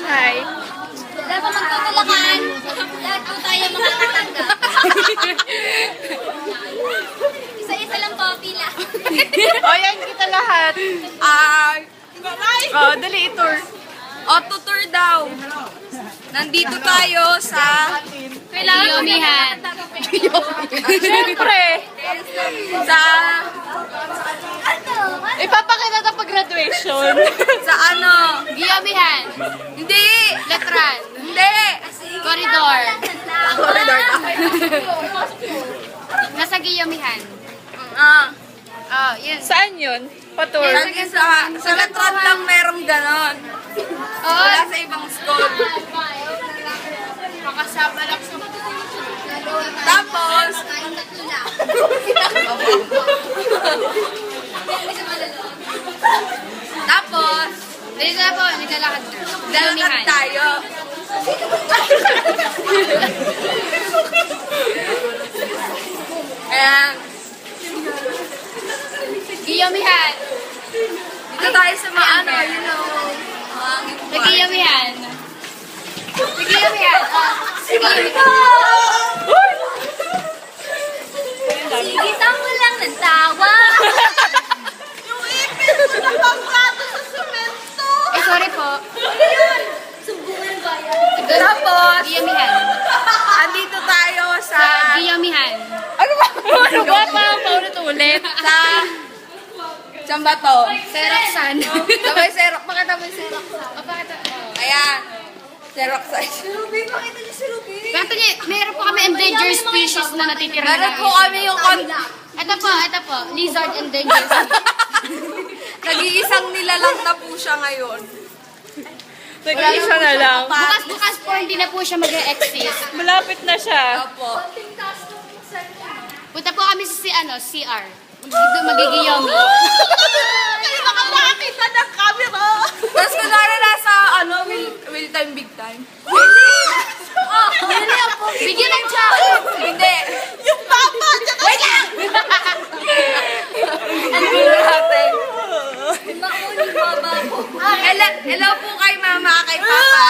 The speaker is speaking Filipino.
Hi. Wala pa magtutulakan. Lahat po tayo makakatanda. Isa-isa lang po, pila. O, yan kita lahat. Dali, itur. Tutur daw. Nandito tayo sa Yomihan. Siyempre. sa Ipapakita na pag-graduation. sa ano? Yomihan. Hindi. Letran. Hindi. Corridor. Corridor ka. Nasa Giyomihan. Ah, Yun. Saan yun? Patur. sa Letran lang merong ganon. Wala sa ibang school. Makasama lang sa Tapos, tapos, Dito na po, naglalakad na. lalakad tayo. Ayan. Giyomihan. Dito tayo sa mga ano, you know, hangin Sa Giyomihan. Sa Giyomihan. Sige, mo lang ng tawa. Yung ipin mo na pangkato sa semento. Sorry po. Sumbungan ba yan? Tapos, Giyomihan. andito tayo Sa Giyomihan. Ano ba? Ano ba? Parang paulit-ulit. Saan ba to? Seroksan. Sabay serok. Pakita mo yung serok. Ayan. Serok sa Ruby, pakita niyo si Ruby. Ganto niya, meron po kami endangered species na natitira na Meron po kami yung Ito po, lizard endangered species. nag-iisang nilalang na po siya ngayon. Nag-iisa na lang. Bukas-bukas po, hindi na po siya mag-exist. Malapit na siya. Opo. Punta po kami sa CR. Magigiyomi. Kayo baka makakita ng camera. Tapos kunwari nasa, will time, big time. Hindi. Hindi po. Bigyan ng chocolate. Hindi. Yung papa. Wait lang. Ano natin? Hello po kay mama, kay papa.